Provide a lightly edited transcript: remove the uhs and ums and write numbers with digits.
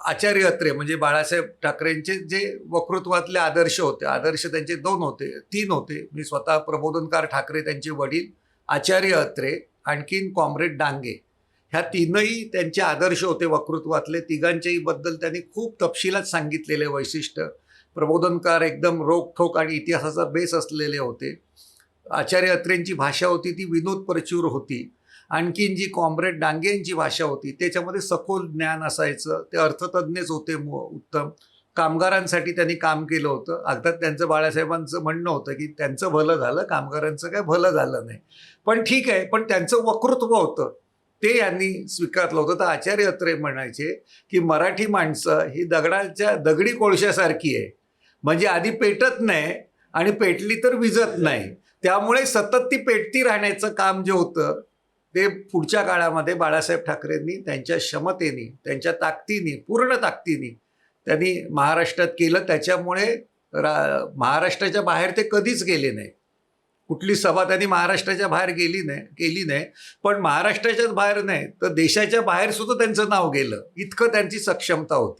आचार्य अत्रे म्हणजे बाळासाहेब ठाकरेंचे जे वक्तृत्वातले आदर्श होते, आदर्श त्यांचे 2 होते, 3 होते. मी स्वतः प्रबोधनकार ठाकरे, त्यांचे वडील, आचार्य अत्रे, आणखीन कॉम्रेड डांगे, ह्या तीनही त्यांचे आदर्श होते वक्तृत्वातले. तिघांच्याही बद्दल त्यांनी खूप तपशिलात सांगितलेले वैशिष्ट्य. प्रबोधनकार एकदम रोखठोक आणि इतिहासाचा बेस असलेले होते. आचार्य अत्रेंची भाषा होती ती विनोद प्रचूर होती. आणखीन जी कॉम्रेड डांगे यांची भाषा होती त्याच्यामध्ये सखोल ज्ञान असायचं. ते अर्थतज्ञच होते उत्तम. कामगारांसाठी त्यांनी काम केलं होतं. अर्थात त्यांचं बाळासाहेबांचं म्हणणं होतं की त्यांचं भलं झालं, कामगारांचं काय भलं झालं नाही. पण ठीक आहे, पण त्यांचं वक्तृत्व होतं ते यांनी स्वीकारलं होतं. तर आचार्य अत्रे म्हणायचे की मराठी माणसं ही दगडी कोळशासारखी आहे, म्हणजे आधी पेटत नाही आणि पेटली तर विझत नाही. त्यामुळे सतत ती पेटती राहण्याचं काम जे होतं ते पुढच्या काळामध्ये बाळासाहेब ठाकरेंनी त्यांच्या क्षमतेने, त्यांच्या ताकदीने, पूर्ण ताकदीने त्यांनी महाराष्ट्रात केलं. त्याच्यामुळे महाराष्ट्राच्या बाहेर ते कधीच गेले नाही. कुठली सभा त्यांनी महाराष्ट्राच्या बाहेर केली नाही. पण महाराष्ट्राच्याच बाहेर नाही तर देशाच्या बाहेर सुद्धा त्यांचं नाव गेलं, इतकं त्यांची सक्षमता होती.